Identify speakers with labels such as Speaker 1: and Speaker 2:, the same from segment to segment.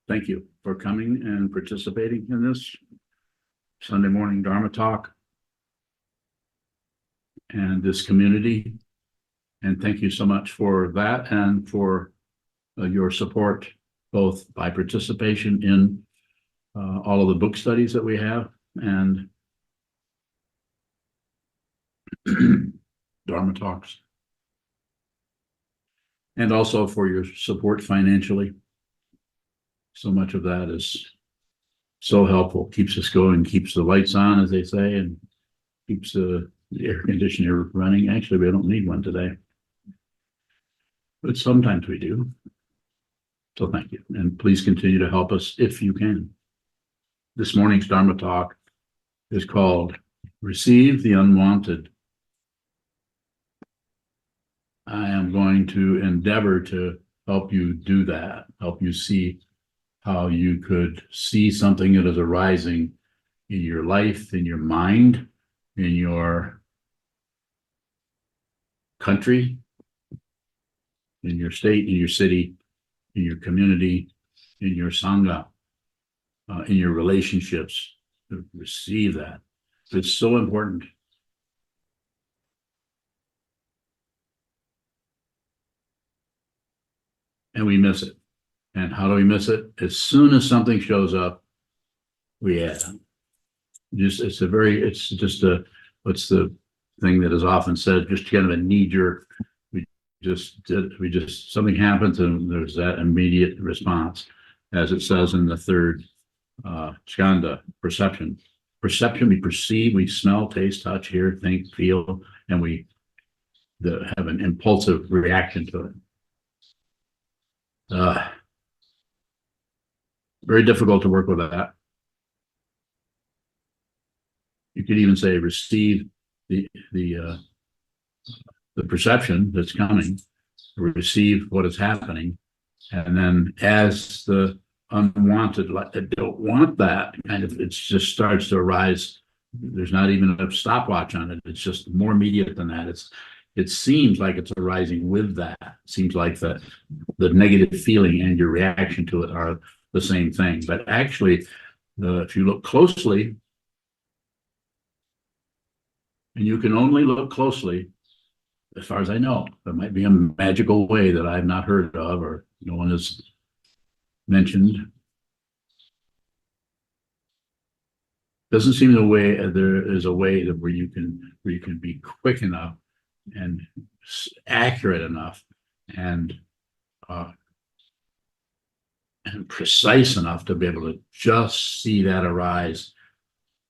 Speaker 1: thank you for coming and participating in this Sunday morning Dharma talk and this community. And thank you so much for that and for your support, both by participation in all of the book studies that we have and Dharma talks. And also for your support financially. So much of that is so helpful, keeps us going, keeps the lights on, as they say, and keeps the air conditioner running. Actually, we don't need one today, but sometimes we do. So thank you. And please continue to help us if you can. This morning's Dharma talk is called Receive the Unwanted. I am going to endeavor to help you do that, help you see how you could see something that is arising in your life, in your mind, in your country, in your state, in your city, in your community, in your sangha, in your relationships, to receive that. It's so important. And we miss it. And how do we miss it? As soon as something shows up, we add. What's the thing that is often said, just kind of a knee-jerk. Something happens and there's that immediate response, as it says in the third skanda, perception. Perception, we perceive, we smell, taste, touch, hear, think, feel, and we have an impulsive reaction to it. Very difficult to work with that. You could even say receive the perception that's coming, receive what is happening, and then as the unwanted, like I don't want that, kind of, it just starts to arise. There's not even a stopwatch on it. It's just more immediate than that. It seems like it's arising with that. It seems like the negative feeling and your reaction to it are the same thing. But actually, if you look closely, and you can only look closely, as far as I know, there might be a magical way that I've not heard of or no one has mentioned. Doesn't seem the way there is a way that where you can be quick enough and accurate enough and precise enough to be able to just see that arise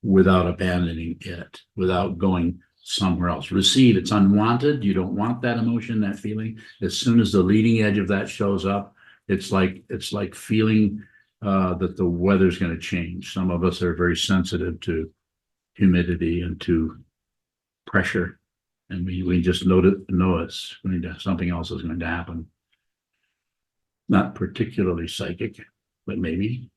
Speaker 1: without abandoning it, without going somewhere else. Receive, it's unwanted. You don't want that emotion, that feeling. As soon as the leading edge of that shows up, it's like feeling that the weather's going to change. Some of us are very sensitive humidity and to pressure, and we just know it's going to, something else is going to happen. Not particularly psychic, but maybe.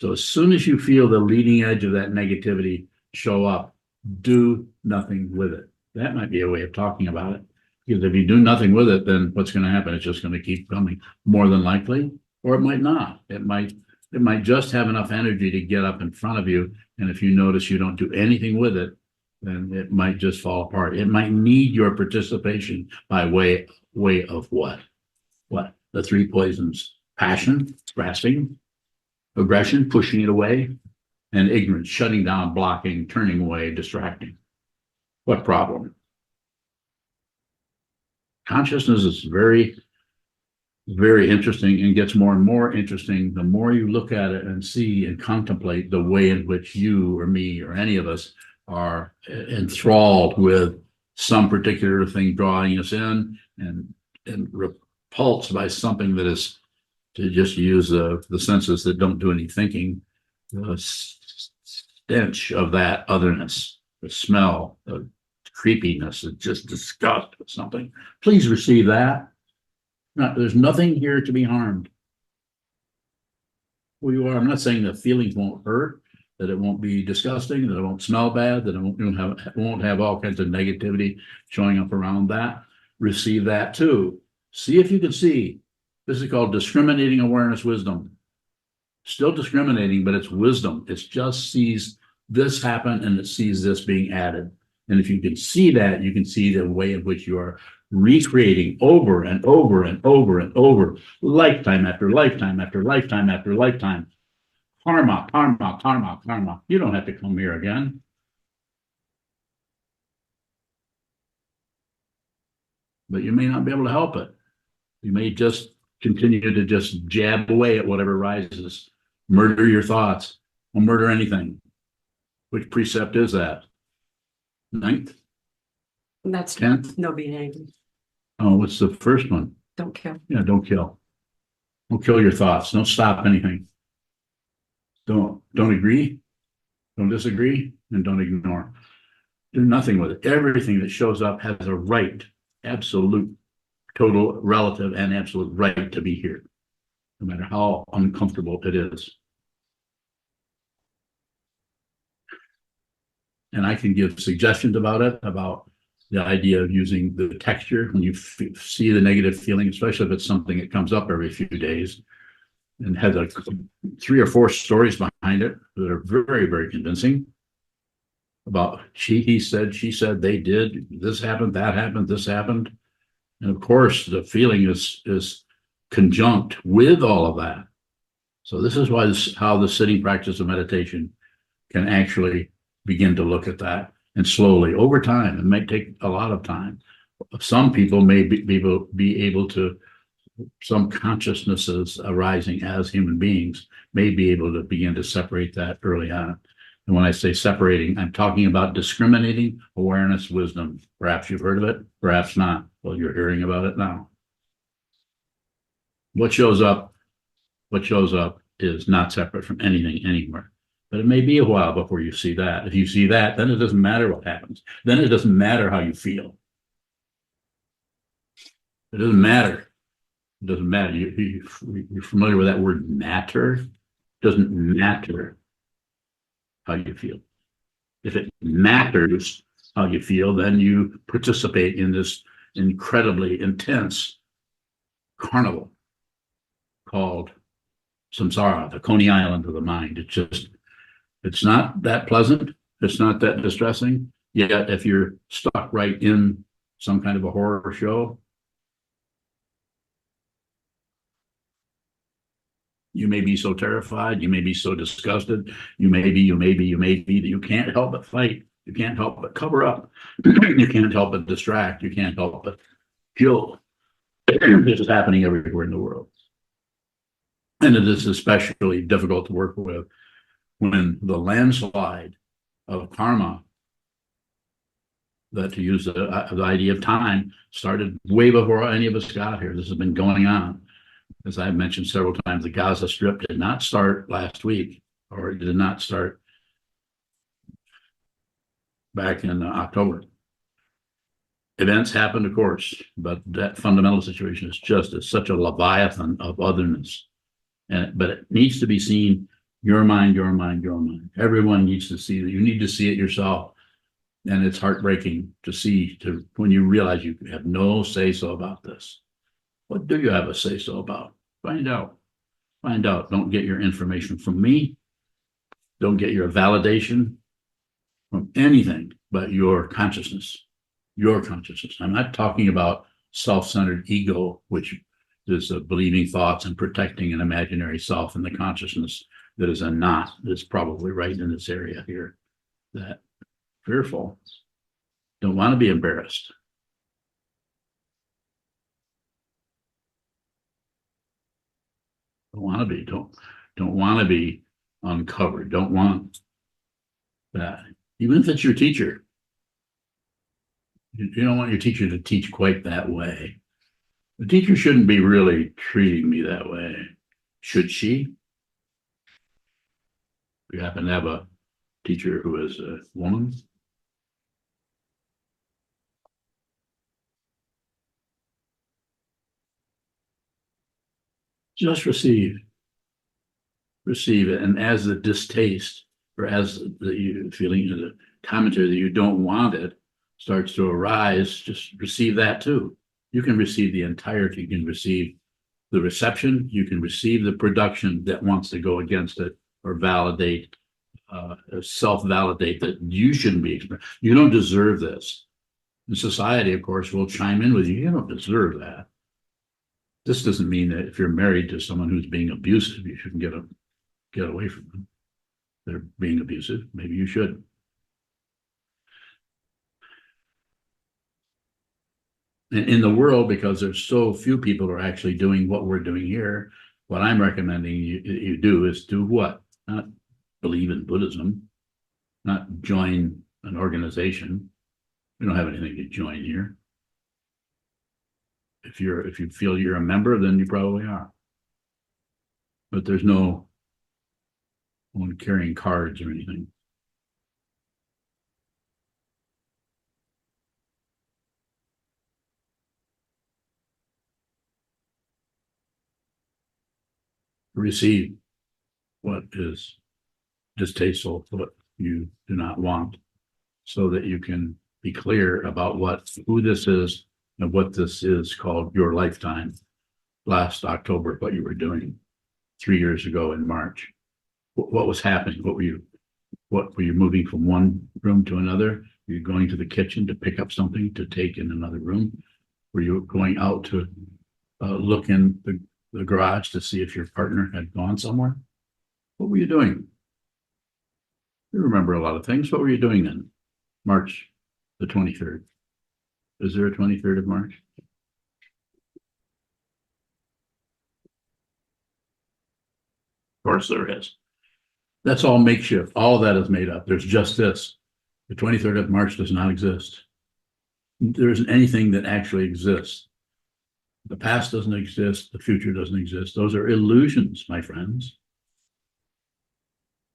Speaker 1: So as soon as you feel the leading edge of that negativity show up, do nothing with it. That might be a way of talking about it. Because if you do nothing with it, then what's going to happen? It's just going to keep coming, more than likely, or it might not. It might just have enough energy to get up in front of you. And if you notice you don't do anything with it, then it might just fall apart. It might need your participation by way of what? What? The three poisons: passion, grasping, aggression, pushing it away, and ignorance, shutting down, blocking, turning away, distracting. What problem? Consciousness is very, very interesting and gets more and more interesting the more you look at it and see and contemplate the way in which you or me or any of us are enthralled with some particular thing drawing us in and repulsed by something that is, to just use the senses that don't do any thinking, the stench of that otherness, the smell, the creepiness, it's just disgust with something. Please receive that. There's nothing here to be harmed. Who you are. I'm not saying that feelings won't hurt, that it won't be disgusting, that it won't smell bad, that it won't have all kinds of negativity showing up around that. Receive that too. See if you can see. This is called discriminating awareness wisdom. still discriminating, but it's wisdom. It just sees this happen and it sees this being added. And if you can see that, you can see the way in which you are recreating over and over and over and over, lifetime after lifetime after lifetime after lifetime. Karma, karma, karma, karma. You don't have to come here again. But you may not be able to help it. You may just continue to just jab away at whatever rises. Murder your thoughts. Or murder anything. Which precept is that? 9th?
Speaker 2: That's
Speaker 1: 10th?
Speaker 2: no being angry.
Speaker 1: Oh, what's the first one?
Speaker 2: Don't kill.
Speaker 1: Yeah, don't kill. Don't kill your thoughts. Don't stop anything. Don't agree. Don't disagree. And don't ignore. Do nothing with it. Everything that shows up has a right, absolute, total, relative, and absolute right to be here, no matter how uncomfortable it is. And I can give suggestions about it, about the idea of using the texture when you see the negative feeling, especially if it's something that comes up every few days and has 3 or 4 stories behind it that are very, very convincing about he said, she said, they did, this happened, that happened, this happened. And of course, the feeling is conjunct with all of that. So this is why how the sitting practice of meditation can actually begin to look at that, and slowly over time. It might take a lot of time. Some people may be able to, some consciousnesses arising as human beings may be able to begin to separate that early on. And when I say separating, I'm talking about discriminating awareness, wisdom. Perhaps you've heard of it, perhaps not. Well, you're hearing about it now. What shows up is not separate from anything anywhere. But it may be a while before you see that. If you see that, then it doesn't matter what happens. Then it doesn't matter how you feel. It doesn't matter. It doesn't matter. You're familiar with that word matter? It doesn't matter how you feel. If it matters how you feel, then you participate in this incredibly intense carnival called samsara, the Coney Island of the mind. It's not that pleasant. It's not that distressing. Yet if you're stuck right in some kind of a horror show, you may be so terrified, you may be so disgusted, you may be that you can't help but fight. You can't help but cover up. You can't help but distract. You can't help but kill. This is happening everywhere in the world. And it is especially difficult to work with when the landslide of karma, that to use the idea of time, started way before any of us got here. This has been going on. As I've mentioned several times, the Gaza Strip did not start last week, or it did not start back in October. Events happened, of course, but that fundamental situation is just such a leviathan of otherness. But it needs to be seen. Your mind, your mind, your mind. Everyone needs to see that. You need to see it yourself. And it's heartbreaking to see when you realize you have no say-so about this. What do you have a say-so about? Find out. Find out. Don't get your information from me. Don't get your validation from anything but your consciousness. Your consciousness. I'm not talking about self-centered ego, which is believing thoughts and protecting an imaginary self in the consciousness that is a knot that's probably right in this area here. That fearful, don't want to be embarrassed. Don't want to be, don't want to be uncovered. Don't want that. Even if it's your teacher, you don't want your teacher to teach quite that way. The teacher shouldn't be really treating me that way. Should she? We happen to have a teacher who is a woman. Just receive it. And as the distaste, or as the feeling, the commentary that you don't want it starts to arise, just receive that too. You can receive the entirety. You can receive the reception, you can receive the production that wants to go against it or validate, self-validate that you shouldn't be, you don't deserve this. And society, of course, will chime in with you. You don't deserve that. This doesn't mean that if you're married to someone who's being abusive, you shouldn't get away from them. They're being abusive. Maybe you should. And in the world, because there's so few people who are actually doing what we're doing here, what I'm recommending you do is do what? Not believe in Buddhism, not join an organization. We don't have anything to join here. If you feel you're a member, then you probably are. But there's no one carrying cards or anything. Receive what is distasteful, what you do not want, so that you can be clear about who this is and what this is called your lifetime. Last October, what you were doing 3 years ago in March, what was happening? What were you moving from one room to another? Were you going to the kitchen to pick up something to take in another room? Were you going out to look in the garage to see if your partner had gone somewhere? What were you doing? You remember a lot of things. What were you doing then? March the 23rd. Is there a 23rd of March? Of course there is. That's all makeshift. All of that is made up. There's just this. The 23rd of March does not exist. There isn't anything that actually exists. The past doesn't exist. The future doesn't exist. Those are illusions, my friends.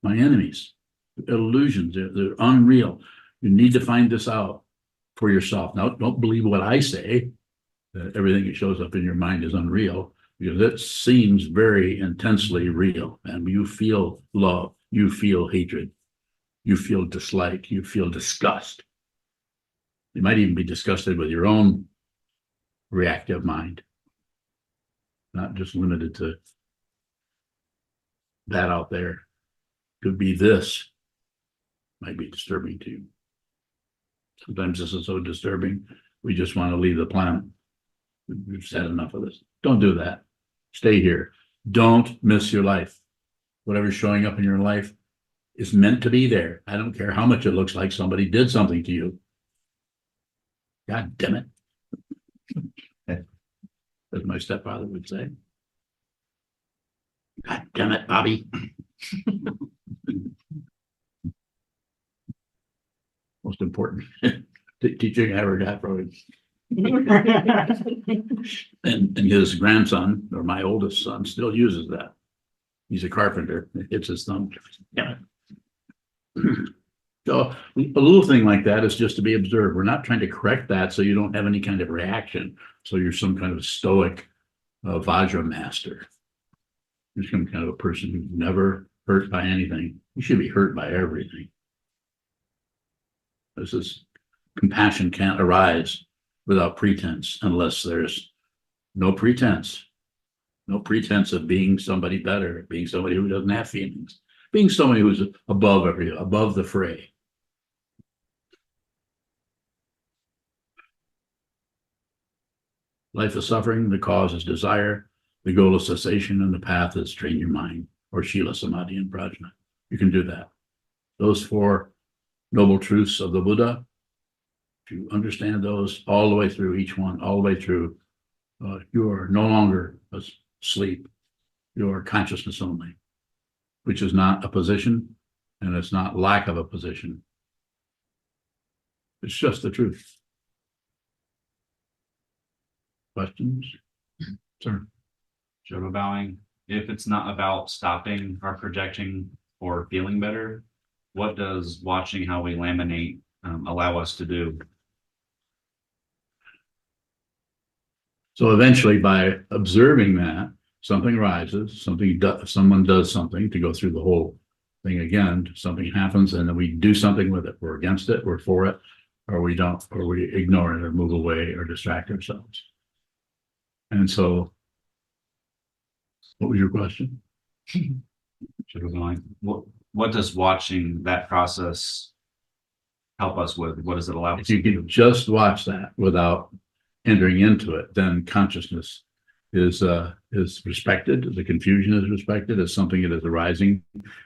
Speaker 1: My enemies. Illusions. They're unreal. You need to find this out for yourself. Now, don't believe what I say, that everything that shows up in your mind is unreal, because it seems very intensely real. And you feel love. You feel hatred. You feel dislike. You feel disgust. You might even be disgusted with your own reactive mind, not just limited to that out there. Could be this, might be disturbing to you. Sometimes this is so disturbing, we just want to leave the planet. We've said enough of this. Don't do that. Stay here. Don't miss your life. Whatever's showing up in your life is meant to be there. I don't care how much it looks like somebody did something to you. God damn it. As my stepfather would say. God damn it, Bobby. Most important teaching I ever got from him. And his grandson, or my oldest son, still uses that. He's a carpenter. It hits his thumb. Yeah. So a little thing like that is just to be observed. We're not trying to correct that so you don't have any kind of reaction. So you're some kind of stoic Vajra master. You're some kind of a person who's never hurt by anything. You should be hurt by everything. This is compassion can't arise without pretense unless there's no pretense. No pretense of being somebody better, being somebody who doesn't have feelings, being somebody who's above the fray. Life is suffering, the cause is desire, the goal is cessation, and the path is train your mind, or Shila, Samadhi, and Prajna. You can do that. Those 4 noble truths of the Buddha, if you understand those all the way through each one, all the way through, you are no longer asleep. You are consciousness only, which is not a position, and it's not lack of a position. It's just the truth. Questions? Sir?
Speaker 2: Shoba bowing. If it's not about stopping our projecting or feeling better, what does watching how we laminate allow us to do?
Speaker 1: So eventually, by observing that, something arises, someone does something to go through the whole thing again, something happens, and then we do something with it. We're against it, we're for it, or we don't, or we ignore it or move away or distract ourselves. And so What was your question?
Speaker 2: What does watching that process help us with? What does it allow us
Speaker 1: If
Speaker 2: to
Speaker 1: you
Speaker 2: do?
Speaker 1: can just watch that without entering into it, then consciousness is respected. The confusion is respected as something that is arising,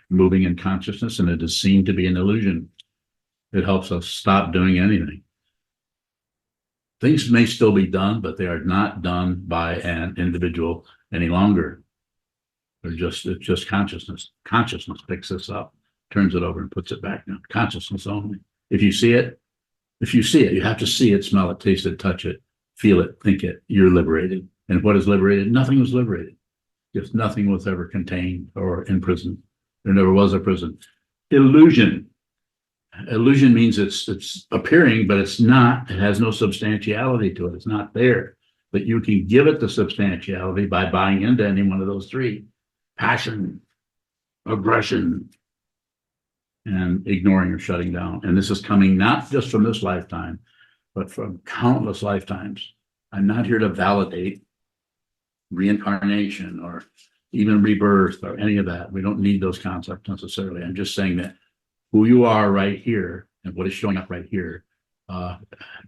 Speaker 1: moving in consciousness, and it is seen to be an illusion. It helps us stop doing anything. Things may still be done, but they are not done by an individual any longer. It's just consciousness. Consciousness picks this up, turns it over, and puts it back down. Consciousness only. If you see it, you have to see it, smell it, taste it, touch it, feel it, think it. You're liberated. And what is liberated? Nothing was liberated. Just nothing was ever contained or in prison. There never was a prison. Illusion. Illusion means it's appearing, but it's not. It has no substantiality to it. It's not there. But you can give it the substantiality by buying into any one of those three: passion, aggression, and ignoring or shutting down. And this is coming not just from this lifetime, but from countless lifetimes. I'm not here to validate reincarnation or even rebirth or any of that. We don't need those concepts necessarily. I'm just saying that who you are right here and what is showing up right here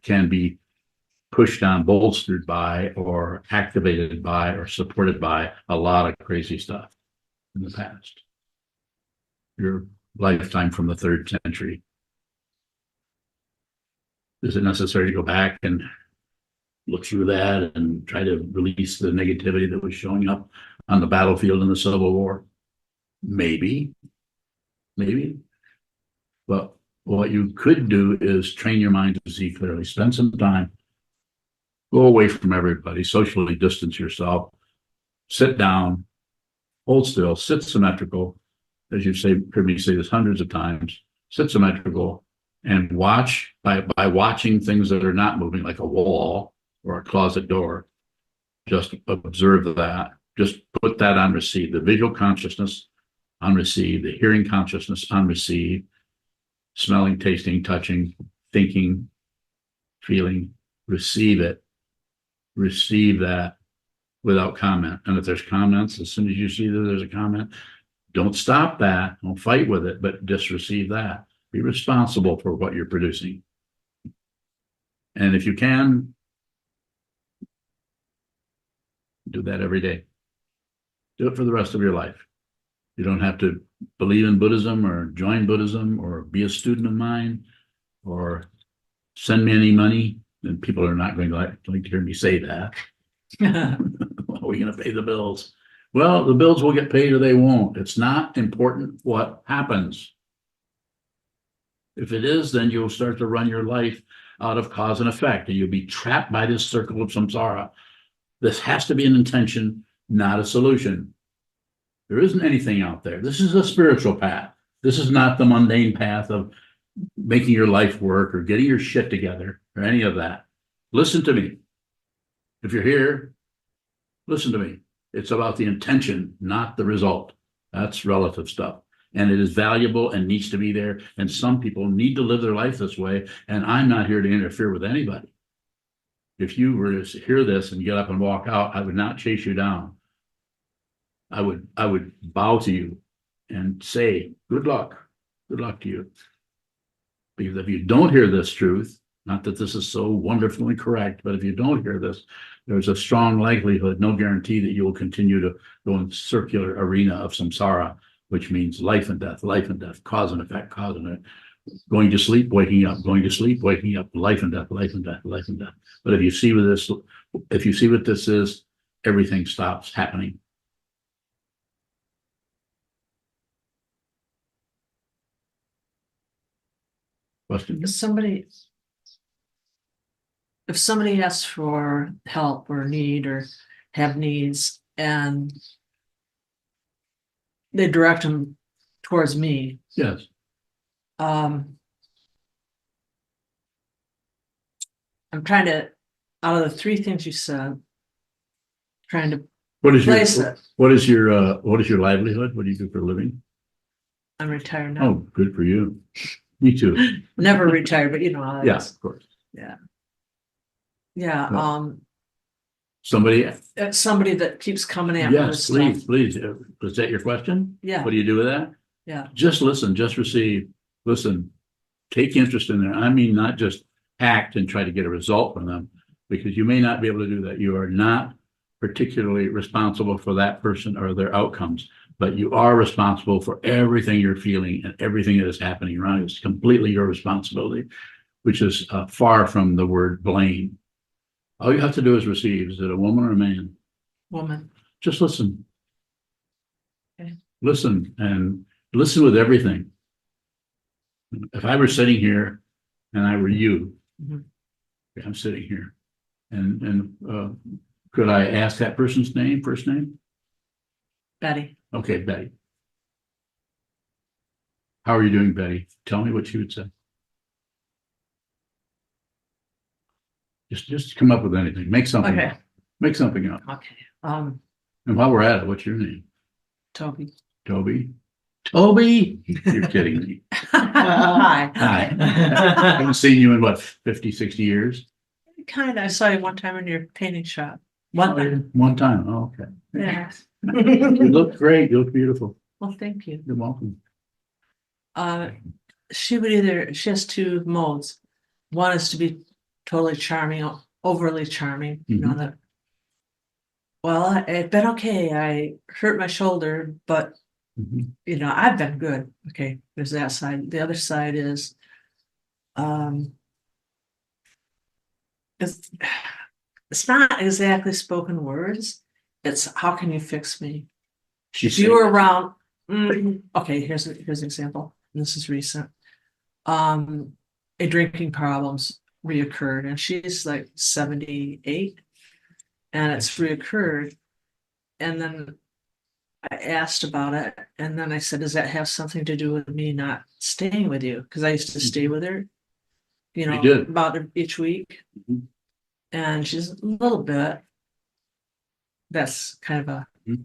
Speaker 1: can be pushed on, bolstered by, or activated by, or supported by a lot of crazy stuff in the past. Your lifetime from the 3rd century. Is it necessary to go back and look through that and try to release the negativity that was showing up on the battlefield in the Civil War? Maybe. But what you could do is train your mind to see clearly. Spend some time. Go away from everybody. Socially distance yourself. Sit down. Hold still. Sit symmetrical. As you've heard me say this hundreds of times. Sit symmetrical and watch by watching things that are not moving, like a wall or a closet door. Just observe that. Just put that on receive. The visual consciousness on receive. The hearing consciousness on receive. Smelling, tasting, touching, thinking, feeling. Receive it. Receive that without comment. And if there's comments, as soon as you see that there's a comment, don't stop that. Don't fight with it, but just receive that. Be responsible for what you're producing. And if you can, do that every day. Do it for the rest of your life. You don't have to believe in Buddhism or join Buddhism or be a student of mine or send me any money. And people are not going to like to hear me say that. How are we going to pay the bills? Well, the bills will get paid or they won't. It's not important what happens. If it is, then you'll start to run your life out of cause and effect, and you'll be trapped by this circle of samsara. This has to be an intention, not a solution. There isn't anything out there. This is a spiritual path. This is not the mundane path of making your life work or getting your shit together or any of that. Listen to me. If you're here, listen to me. It's about the intention, not the result. That's relative stuff. And it is valuable and needs to be there. And some people need to live their life this way. And I'm not here to interfere with anybody. If you were to hear this and get up and walk out, I would not chase you down. I would bow to you and say, good luck to you. Because if you don't hear this truth, not that this is so wonderfully correct, but if you don't hear this, there's a strong likelihood, no guarantee, that you will continue to go in circular arena of samsara, which means life and death, cause and effect, going to sleep, waking up, going to sleep, waking up, life and death, life and death, life and death. But if you see what this is, everything stops happening. Question?
Speaker 3: If somebody asks for help or need or have needs and they direct them towards me,
Speaker 1: Yes.
Speaker 3: I'm trying to, out of the 3 things you said, trying to place it.
Speaker 1: What is your livelihood? What do you do for a living?
Speaker 3: I'm retired now.
Speaker 1: Oh, good for you. Me too.
Speaker 3: Never retired, but you know how that
Speaker 1: Yeah,
Speaker 3: is.
Speaker 1: of course.
Speaker 3: Yeah.
Speaker 1: Yeah. Somebody,
Speaker 3: It's somebody that keeps coming at me with
Speaker 1: yes,
Speaker 3: stuff.
Speaker 1: please. Was that your question?
Speaker 3: Yeah,
Speaker 1: What do you do with that?
Speaker 3: yeah,
Speaker 1: Just listen, just receive, listen, take interest in there. I mean, not just act and try to get a result from them, because you may not be able to do that. You are not particularly responsible for that person or their outcomes, but you are responsible for everything you're feeling and everything that is happening around you. It's completely your responsibility, which is far from the word blame. All you have to do is receive. Is it a woman or a man?
Speaker 3: woman.
Speaker 1: Just listen.
Speaker 3: Okay.
Speaker 1: Listen and listen with everything. If I were sitting here and I were you,
Speaker 3: Mhm.
Speaker 1: I'm sitting here, and could I ask that person's name, first name?
Speaker 3: Betty.
Speaker 1: Okay, Betty. How are you doing, Betty? Tell me what she would say. Just come up with anything. Make something
Speaker 3: Okay.
Speaker 1: up. Make something up.
Speaker 3: Okay,
Speaker 1: And while we're at it, what's your name?
Speaker 3: Toby.
Speaker 1: Toby? Toby? You're kidding me.
Speaker 3: Hi.
Speaker 1: Hi. I haven't seen you in what, 50, 60 years?
Speaker 3: Kind of, I saw you one time in your painting shop. One
Speaker 1: Oh, yeah.
Speaker 3: time.
Speaker 1: One time. Oh, okay.
Speaker 3: Yeah.
Speaker 1: You look great. You look beautiful.
Speaker 3: Well, thank you.
Speaker 1: You're welcome.
Speaker 3: She has two modes. One is to be totally charming, overly charming, you know that. Well, it's been okay. I hurt my shoulder, but
Speaker 1: Mhm.
Speaker 3: you know, I've been good. Okay, there's that side. The other side is, it's it's not exactly spoken words. It's how can you fix me?
Speaker 1: She's
Speaker 3: If you were around, okay, here's an example. This is recent. A drinking problems reoccurred, and she's like 78, and it's reoccurred. And then I asked about it, and then I said, "Does that have something to do with me not staying with you?" Because I used to stay with her, you know,
Speaker 1: did.
Speaker 3: about each week.
Speaker 1: Mhm.
Speaker 3: And she's a little bit. That's kind of a.
Speaker 1: Mhm.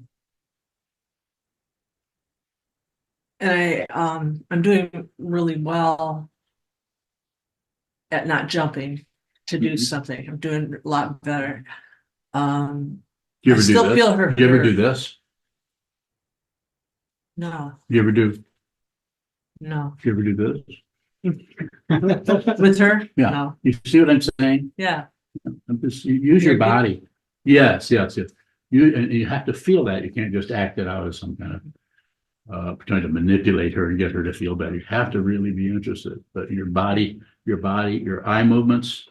Speaker 3: And I'm doing really well at not jumping to do
Speaker 1: Mhm.
Speaker 3: something. I'm doing a lot better.
Speaker 1: Do you
Speaker 3: I
Speaker 1: ever do
Speaker 3: still
Speaker 1: this?
Speaker 3: feel her.
Speaker 1: Do you ever do this?
Speaker 3: No,
Speaker 1: Do you ever do?
Speaker 3: no.
Speaker 1: Do you ever do this?
Speaker 3: With her?
Speaker 1: Yeah.
Speaker 3: No.
Speaker 1: You see what I'm saying?
Speaker 3: Yeah.
Speaker 1: Just use your
Speaker 3: You're-
Speaker 1: body. Yes. You have to feel that. You can't just act it out as some kind of trying to manipulate her and get her to feel better. You have to really be interested. But your body, your eye movements,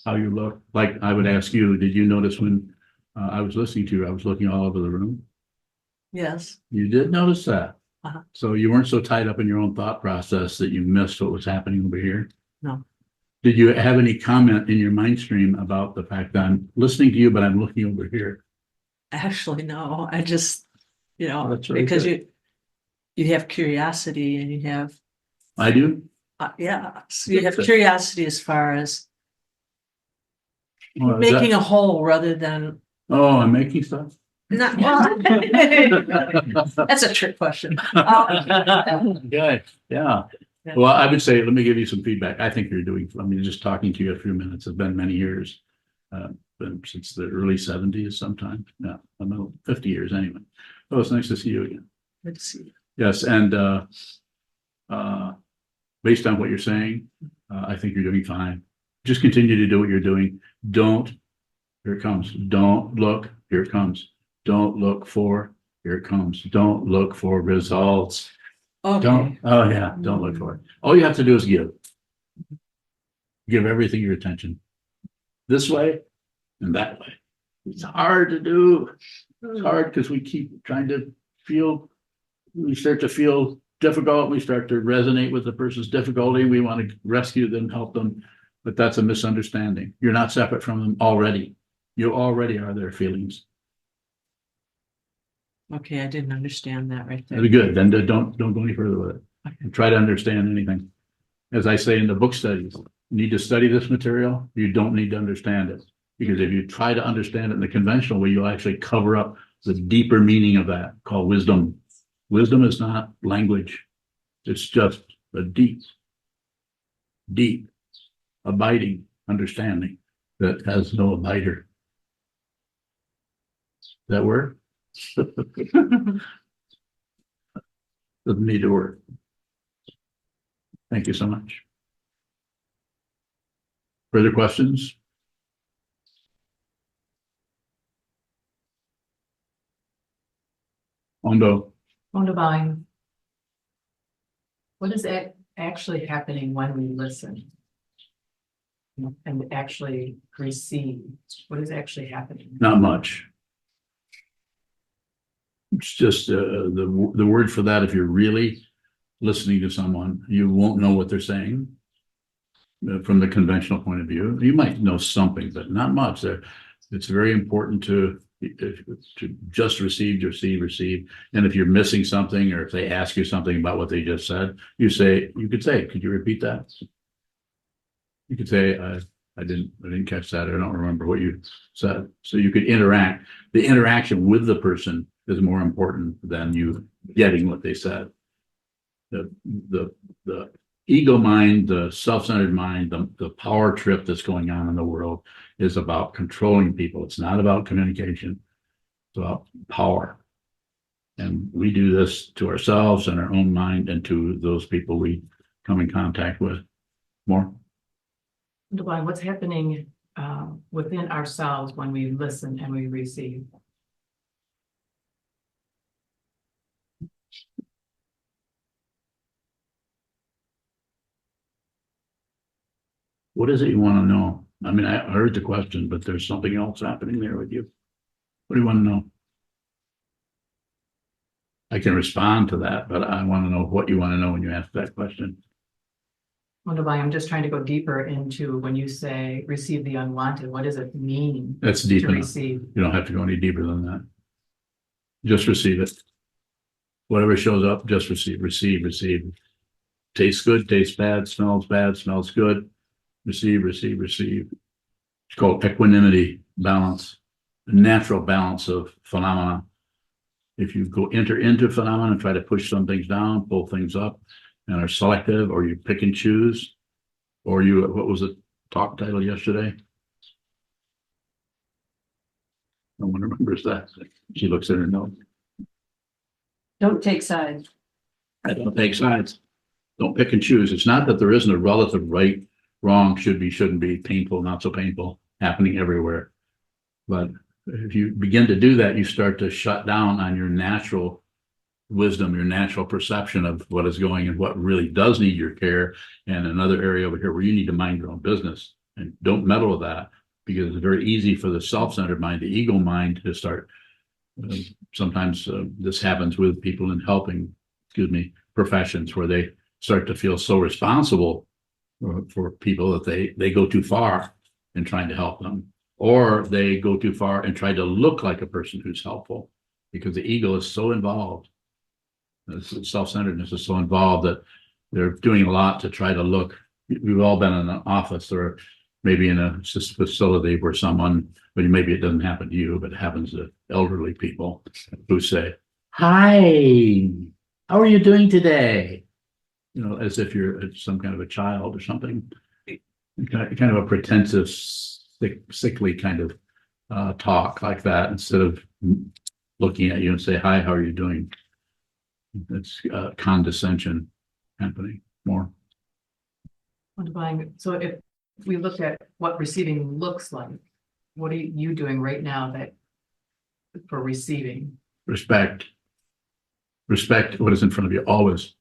Speaker 1: how you look. Like I would ask you, did you notice when I was listening to you, I was looking all over the room?
Speaker 3: Yes.
Speaker 1: You did notice that.
Speaker 3: Uh-huh.
Speaker 1: So you weren't so tied up in your own thought process that you missed what was happening over here.
Speaker 3: No.
Speaker 1: Did you have any comment in your mind stream about the fact that I'm listening to you, but I'm looking over here?
Speaker 3: Actually, no. I just, you know,
Speaker 1: Oh, that's very
Speaker 3: because
Speaker 1: good.
Speaker 3: you have curiosity and you have
Speaker 1: I do.
Speaker 3: yeah. So you have
Speaker 1: Good.
Speaker 3: curiosity as far as
Speaker 1: Well,
Speaker 3: making a whole rather than
Speaker 1: oh, I'm making stuff.
Speaker 3: not. Well, that's a trick question.
Speaker 1: Good. Yeah. Well, I would say, let me give you some feedback. I think you're doing, I mean, just talking to you a few minutes, it's been many years. Been since the early 70s sometime. Yeah, about 50 years anyway. Oh, it's nice to see you again.
Speaker 3: Good to see you.
Speaker 1: Yes, and based on what you're saying, I think you're doing fine. Just continue to do what you're doing. Don't, here it comes. Don't look, here it comes. Don't look for, here it comes. Don't look for results.
Speaker 3: Okay.
Speaker 1: Don't, oh yeah, don't look for it. All you have to do is give. Give everything your attention. This way and that way. It's hard to do. It's hard because we keep trying to we start to feel difficult. We start to resonate with the person's difficulty. We want to rescue them, help them. But that's a misunderstanding. You're not separate from them already. You already are their feelings.
Speaker 3: Okay, I didn't understand that right there.
Speaker 1: That'd be good. Then don't go any further with it. And try to understand anything. As I say in the book studies, you need to study this material. You don't need to understand it. Because if you try to understand it in the conventional way, you'll actually cover up the deeper meaning of that called wisdom. Wisdom is not language. It's just a deep, abiding understanding that has no abider. That work? Doesn't need to work. Thank you so much. Further questions? Ondo,
Speaker 4: Wunderbar. What is actually happening when we listen? And actually receive? What is actually happening?
Speaker 1: not much. It's just the word for that. If you're really listening to someone, you won't know what they're saying. From the conventional point of view, you might know something, but not much. It's very important to just receive. And if you're missing something, or if they ask you something about what they just said, you could say, could you repeat that? You could say, I didn't catch that. I don't remember what you said. So you could interact. The interaction with the person is more important than you getting what they said. The ego mind, the self-centered mind, the power trip that's going on in the world is about controlling people. It's not about communication. It's about power. And we do this to ourselves and our own mind and to those people we come in contact with. More?
Speaker 4: Wunderbar. What's happening within ourselves when we listen and we receive?
Speaker 1: What is it you want to know? I mean, I heard the question, but there's something else happening there with you. What do you want to know? I can respond to that, but I want to know what you want to know when you ask that question.
Speaker 4: Wunderbar. I'm just trying to go deeper into when you say receive the unwanted. What does it mean
Speaker 1: That's deep
Speaker 4: to
Speaker 1: enough.
Speaker 4: receive?
Speaker 1: You don't have to go any deeper than that. Just receive it. Whatever shows up, just receive. Tastes good, tastes bad, smells good. Receive. It's called equanimity, balance, a natural balance of phenomena. If you enter into phenomena and try to push some things down, pull things up, and are selective, or you pick and choose, or what was the talk title yesterday? No one remembers that. She looks at her note.
Speaker 5: Don't take sides.
Speaker 1: I don't take sides. Don't pick and choose. It's not that there isn't a relative right, wrong, should be, shouldn't be, painful, not so painful, happening everywhere. But if you begin to do that, you start to shut down on your natural wisdom, your natural perception of what is going and what really does need your care. And another area over here where you need to mind your own business and don't meddle with that, because it's very easy for the self-centered mind, the ego mind, to start. Sometimes this happens with people in helping, professions, where they start to feel so responsible for people that they go too far in trying to help them, or they go too far and try to look like a person who's helpful, because the ego is so involved. Self-centeredness is so involved that they're doing a lot to try to look. We've all been in an office or maybe in a facility where someone, but maybe it doesn't happen to you, but it happens to elderly people who say, "Hi, how are you doing today?" As if you're some kind of a child or something. Kind of a pretensive, sickly kind of talk like that, instead of looking at you and say, "Hi, how are you doing?" It's condescension happening more.
Speaker 4: Wunderbar. So if we look at what receiving looks like, what are you doing right now for receiving?
Speaker 1: Respect what is in front of you always.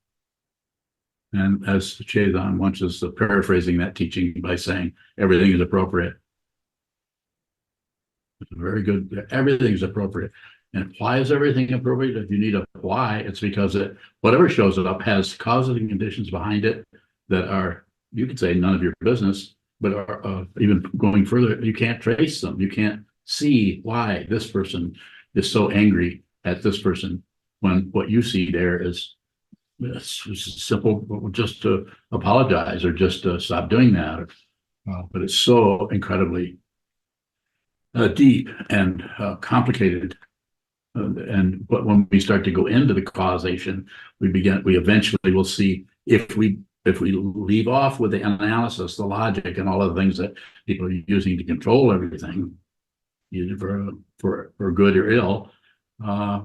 Speaker 1: And as Sokuzan once is paraphrasing that teaching by saying everything is appropriate. It's very good. Everything is appropriate. And why is everything appropriate? If you need a why, it's because whatever shows up has causes and conditions behind it that are, you could say, none of your business, but are even going further, you can't trace them. You can't see why this person is so angry at this person, when what you see there is simple, just to apologize or just to stop doing that. But it's so incredibly deep and complicated. But when we start to go into the causation, we eventually will see, if we leave off with the analysis, the logic, and all of the things that people are using to control everything, either for good or ill,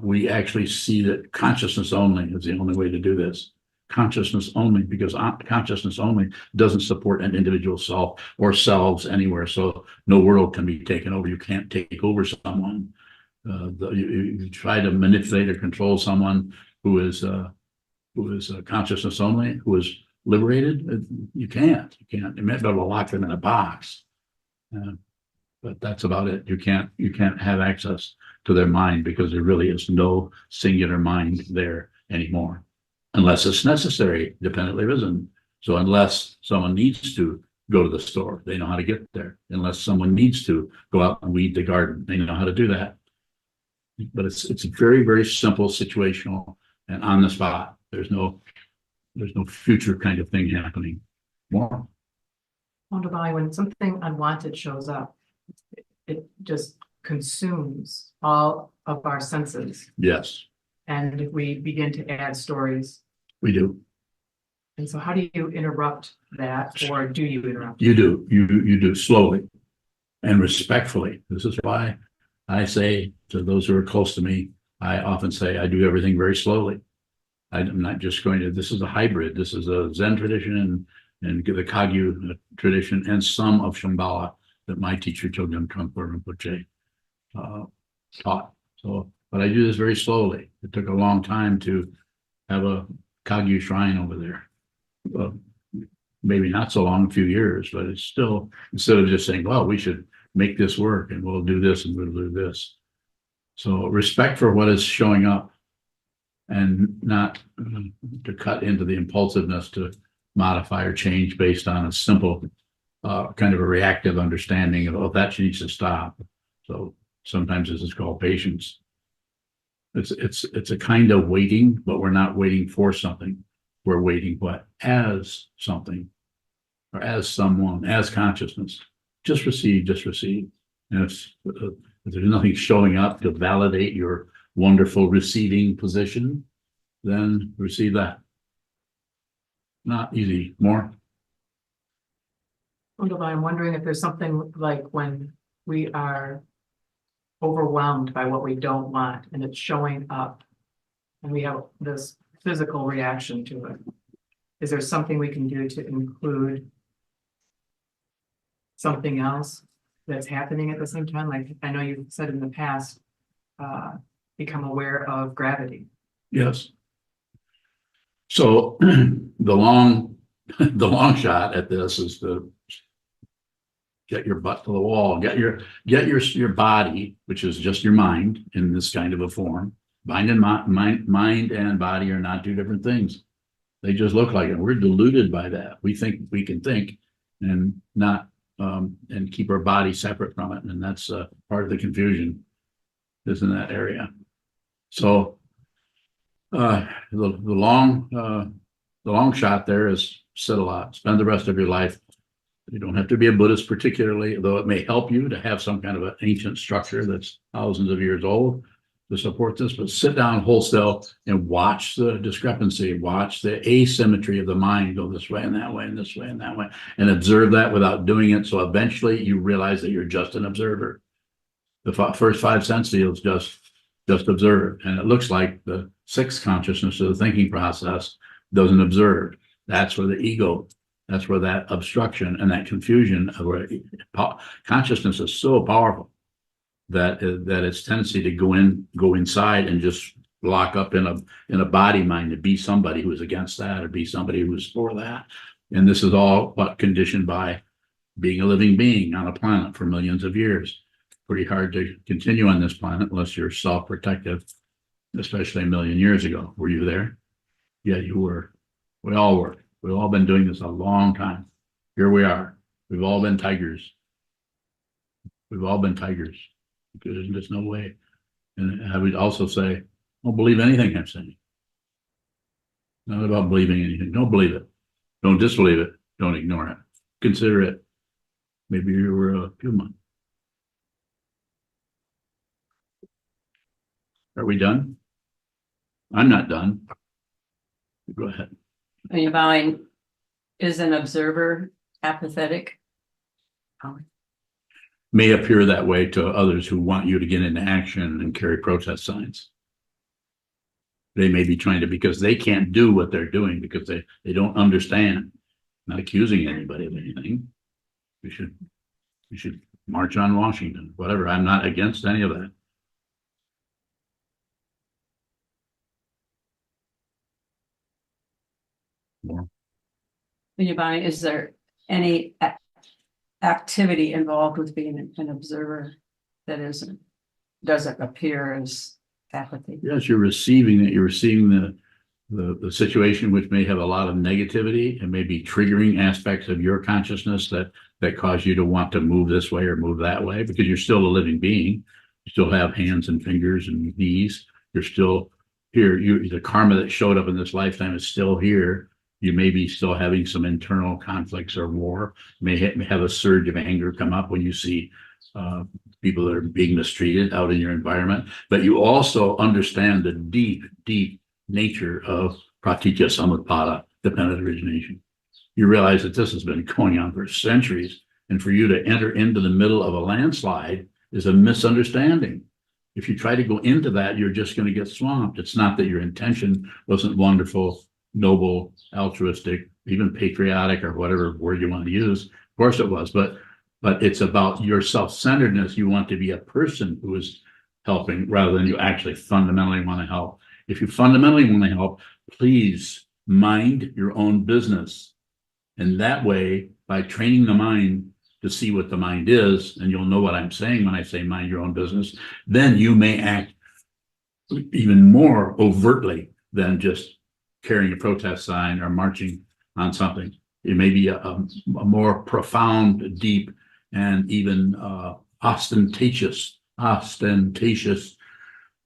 Speaker 1: we actually see that consciousness only is the only way to do this. Consciousness only, because consciousness only doesn't support an individual self or selves anywhere. So no world can be taken over. You can't take over someone. You try to manipulate or control someone who is consciousness only, who is liberated. You can't. You might be able to lock them in a box, but that's about it. You can't have access to their mind, because there really is no singular mind there anymore, unless it's necessary, dependently risen. So unless someone needs to go to the store, they know how to get there. Unless someone needs to go out and weed the garden, they know how to do that. But it's very, very simple, situational, and on the spot. There's no future kind of thing happening. More.
Speaker 4: Wonder why when something unwanted shows up, it just consumes all of our senses.
Speaker 1: Yes,
Speaker 4: And if we begin to add stories.
Speaker 1: we do.
Speaker 4: And so how do you interrupt that, or do you interrupt?
Speaker 1: You do. You do slowly and respectfully. This is why I say to those who are close to me, I often say I do everything very slowly. I'm not just going to, this is a hybrid. This is a Zen tradition and the Kagyu tradition, and some of Shambhala that my teacher Chogyam Trungpa Rinpoche taught. So, but I do this very slowly. It took a long time to have a Kagyu shrine over there. Maybe not so long, a few years, but it's still, instead of just saying, well, we should make this work and we'll do this and we'll do this. So respect for what is showing up, and not to cut into the impulsiveness to modify or change based on a simple kind of a reactive understanding of, oh, that needs to stop. So sometimes this is called patience. It's a kind of waiting, but we're not waiting for something. We're waiting what? As something, or as someone, as consciousness. Just receive, just receive. And if there's nothing showing up to validate your wonderful receiving position, then receive that. Not easy. More?
Speaker 4: I'm wondering if there's something like when we are overwhelmed by what we don't want and it's showing up and we have this physical reaction to it. Is there something we can do to include something else that's happening at the same time? Like I know you've said in the past, become aware of gravity.
Speaker 1: Yes. So the long shot at this is to get your butt to the wall, get your body, which is just your mind in this kind of a form. Mind and body are not two different things. They just look like it. We're deluded by that. We think we can think and not and keep our body separate from it. And that's part of the confusion is in that area. So the long shot there is sit a lot, spend the rest of your life. You don't have to be a Buddhist particularly, though it may help you to have some kind of an ancient structure that's thousands of years old to support this, but sit down, hold still, and watch the discrepancy, watch the asymmetry of the mind go this way and that way and this way and that way, and observe that without doing it. So eventually you realize that you're just an observer. The first 5 sense fields just observe. And it looks like the sixth consciousness of the thinking process doesn't observe. That's where the ego, that's where that obstruction and that confusion of where consciousness is so powerful that its tendency to go inside and just lock up in a body mind to be somebody who is against that or be somebody who is for that. And this is all but conditioned by being a living being on a planet for millions of years. Pretty hard to continue on this planet unless you're self-protective, especially a million years ago. Were you there? Yeah, you were. We all were. We've all been doing this a long time. Here we are. We've all been tigers. We've all been tigers. There's just no way. And I would also say, don't believe anything I'm saying. Not about believing anything. Don't believe it. Don't disbelieve it. Don't ignore it. Consider it. Maybe you were a puma. Are we done? I'm not done. Go ahead.
Speaker 5: Are you bowing? Is an observer apathetic?
Speaker 1: may appear that way to others who want you to get into action and carry protest signs. They may be trying to, because they can't do what they're doing because they don't understand. Not accusing anybody of anything. We should march on Washington, whatever. I'm not against any of that. More.
Speaker 5: Unwanted, is there any activity involved with being an observer that doesn't appear as apathy?
Speaker 1: Yes, you're receiving it. You're receiving the situation, which may have a lot of negativity and may be triggering aspects of your consciousness that cause you to want to move this way or move that way, because you're still a living being. You still have hands and fingers and knees. You're still here. The karma that showed up in this lifetime is still here. You may be still having some internal conflicts or war. May have a surge of anger come up when you see people that are being mistreated out in your environment. But you also understand the deep, deep nature of pratitya samutpada, dependent origination. You realize that this has been going on for centuries, and for you to enter into the middle of a landslide is a misunderstanding. If you try to go into that, you're just going to get swamped. It's not that your intention wasn't wonderful, noble, altruistic, even patriotic, or whatever word you want to use. Of course it was, but it's about your self-centeredness. You want to be a person who is helping rather than you actually fundamentally want to help. If you fundamentally want to help, please mind your own business. And that way, by training the mind to see what the mind is, and you'll know what I'm saying when I say mind your own business, then you may act even more overtly than just carrying a protest sign or marching on something. It may be a more profound, deep, and even ostentatious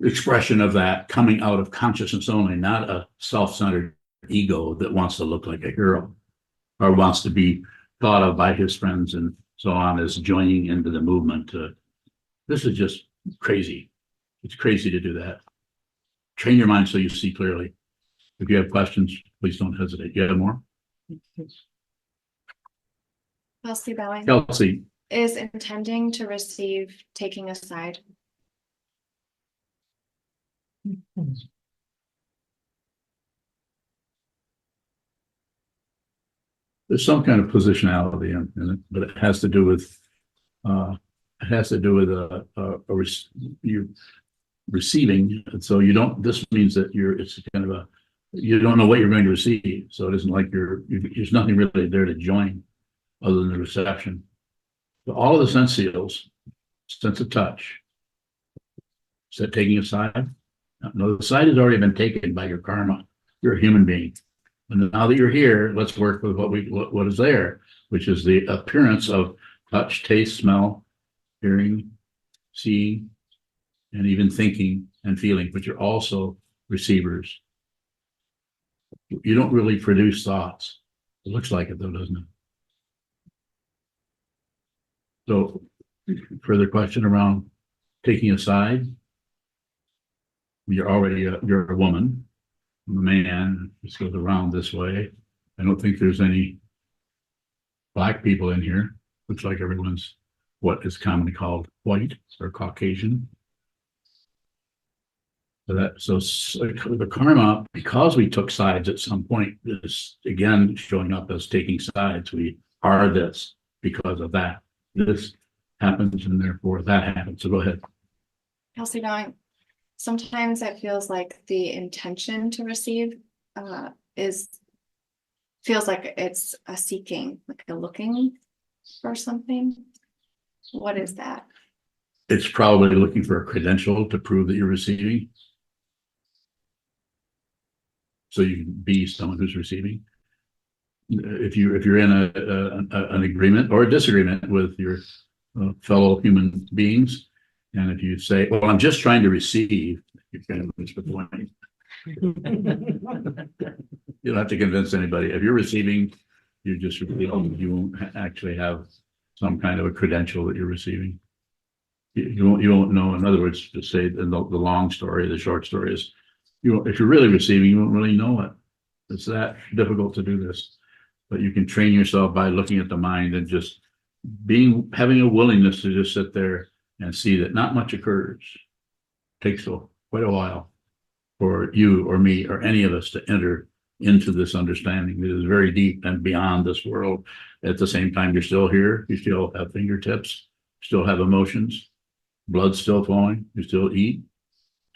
Speaker 1: expression of that coming out of consciousness only, not a self-centered ego that wants to look like a hero or wants to be thought of by his friends and so on as joining into the movement. This is just crazy. It's crazy to do that. Train your mind so you see clearly. If you have questions, please don't hesitate. You have more?
Speaker 6: Kelsey bowing.
Speaker 1: Kelsey,
Speaker 6: Is intending to receive taking a side?
Speaker 1: there's some kind of positionality in it, but it has to do with you receiving. And so you don't. This means that it's kind of you don't know what you're going to receive. So it isn't like there's nothing really there to join other than the reception. So all of the sense seals, sense of touch. Is that taking a side? No, the side has already been taken by your karma. You're a human being. And now that you're here, let's work with what is there, which is the appearance of touch, taste, smell, hearing, seeing, and even thinking and feeling, but you're also receivers. You don't really produce thoughts. It looks like it though, doesn't it? So further question around taking a side. You're a woman. I'm a man. This goes around this way. I don't think there's any black people in here. Looks like everyone's what is commonly called white or Caucasian. So the karma, because we took sides at some point, is again showing up as taking sides. We are this because of that. This happens and therefore that happens. So go ahead.
Speaker 6: Kelsey bowing. Sometimes it feels like the intention to receive feels like it's a seeking, like a looking for something. What is that?
Speaker 1: It's probably looking for a credential to prove that you're receiving. So you can be someone who's receiving. If you're in an agreement or a disagreement with your fellow human beings, and if you say, well, I'm just trying to receive, you kind of lose the point. You don't have to convince anybody. If you're receiving, you just you won't actually have some kind of a credential that you're receiving. You won't know. In other words, to say the long story, the short story is, if you're really receiving, you won't really know it. It's that difficult to do this. But you can train yourself by looking at the mind and just having a willingness to just sit there and see that not much occurs. Takes quite a while for you or me or any of us to enter into this understanding that is very deep and beyond this world. At the same time, you're still here, you still have fingertips, still have emotions, blood's still flowing, you still eat,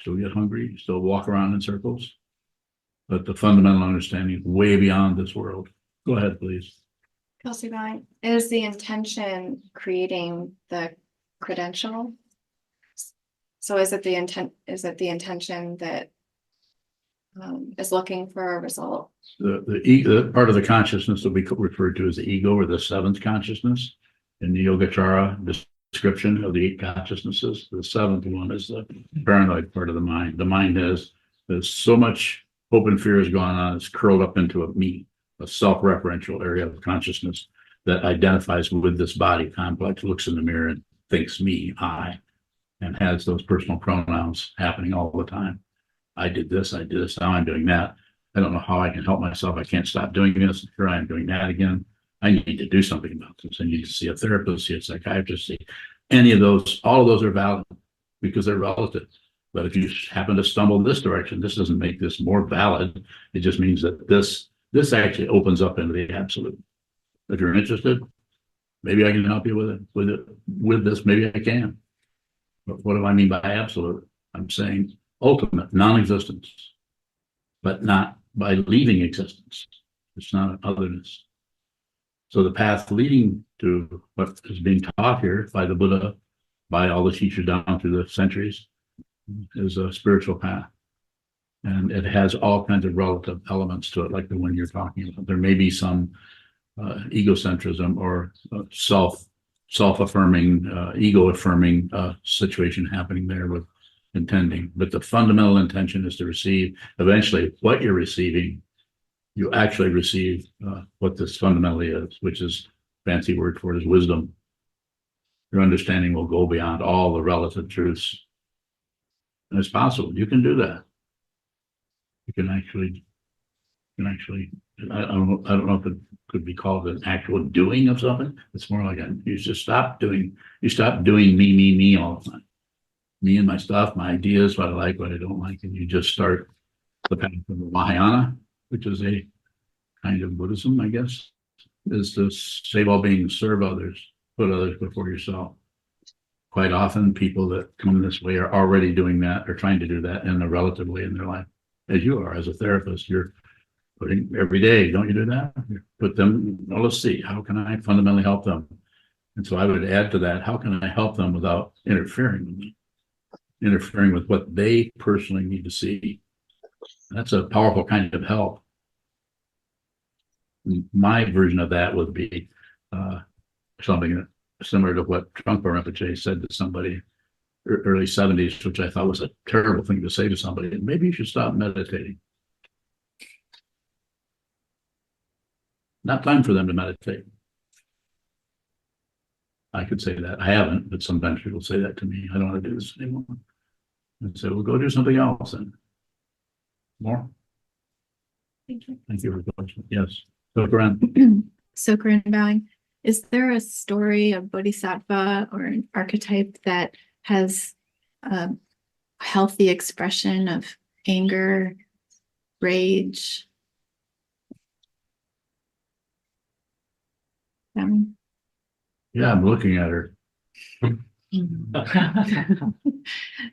Speaker 1: still get hungry, you still walk around in circles. But the fundamental understanding is way beyond this world. Go ahead, please.
Speaker 6: Kelsey Vine, is the intention creating the credential? So is it the intention that is looking for a result?
Speaker 1: The part of the consciousness that we refer to as the ego or the seventh consciousness in the Yogacara description of the 8 consciousnesses. The 7th one is the paranoid part of the mind. The mind there's so much hope and fear has gone on. It's curled up into a self-referential area of consciousness that identifies with this body complex, looks in the mirror and thinks me, I, and has those personal pronouns happening all the time. I did this, now I'm doing that. I don't know how I can help myself. I can't stop doing this. Here I am doing that again. I need to do something about this. I need to see a therapist, see a psychiatrist, see any of those. All of those are valid because they're relative. But if you happen to stumble in this direction, this doesn't make this more valid. It just means that this actually opens up into the absolute. If you're interested, maybe I can help you with this. Maybe I can. But what do I mean by absolute? I'm saying ultimate, non-existence, but not by leaving existence. It's not an otherness. So the path leading to what is being taught here by the Buddha, by all the teachers down through the centuries, is a spiritual path. And it has all kinds of relative elements to it, like the one you're talking about. There may be some egocentrism or self-affirming, ego-affirming situation happening there with intending. But the fundamental intention is to receive. Eventually, what you're receiving, you actually receive what this fundamentally is, which is fancy word for it is wisdom. Your understanding will go beyond all the relative truths. And it's possible. You can do that. You can actually, I don't know if it could be called an actual doing of something. It's more like you stop doing me all the time. Me and my stuff, my ideas, what I like, what I don't like, and you just start the path of the Mahayana, which is a kind of Buddhism, I guess, is to save all beings, serve others, put others before yourself. Quite often, people that come this way are already doing that or trying to do that in a relative way in their life. As you are, as a therapist, you're putting every day, don't you do that? You put them, well, let's see, how can I fundamentally help them? And so I would add to that, how can I help them without interfering with me? Interfering with what they personally need to see. That's a powerful kind of help. My version of that would be something similar to what Trungpa Rinpoche said to somebody early 70s, which I thought was a terrible thing to say to somebody. Maybe you should stop meditating. Not time for them to meditate. I could say that. I haven't, but sometimes people say that to me. I don't want to do this anymore. And so we'll go do something else then. More?
Speaker 6: Thank you.
Speaker 1: Thank you for the question. Yes. Look around.
Speaker 6: Sokuran bowing. Is there a story of bodhisattva or an archetype that has a healthy expression of anger, rage?
Speaker 1: Yeah, I'm looking at her.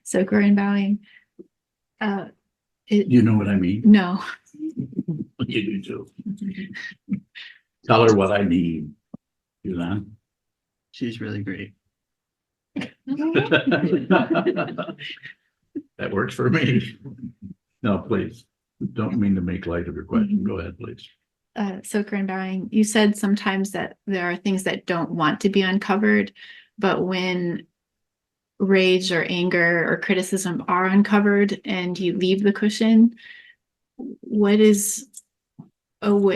Speaker 6: Sokuran bowing.
Speaker 1: You know what I mean?
Speaker 6: No.
Speaker 1: You do too. Tell her what I need. You know?
Speaker 7: She's really great.
Speaker 1: That works for me. No, please. Don't mean to make light of your question. Go ahead, please.
Speaker 6: Sokuran bowing. You said sometimes that there are things that don't want to be uncovered, but when rage or anger or criticism are uncovered and you leave the cushion, what is how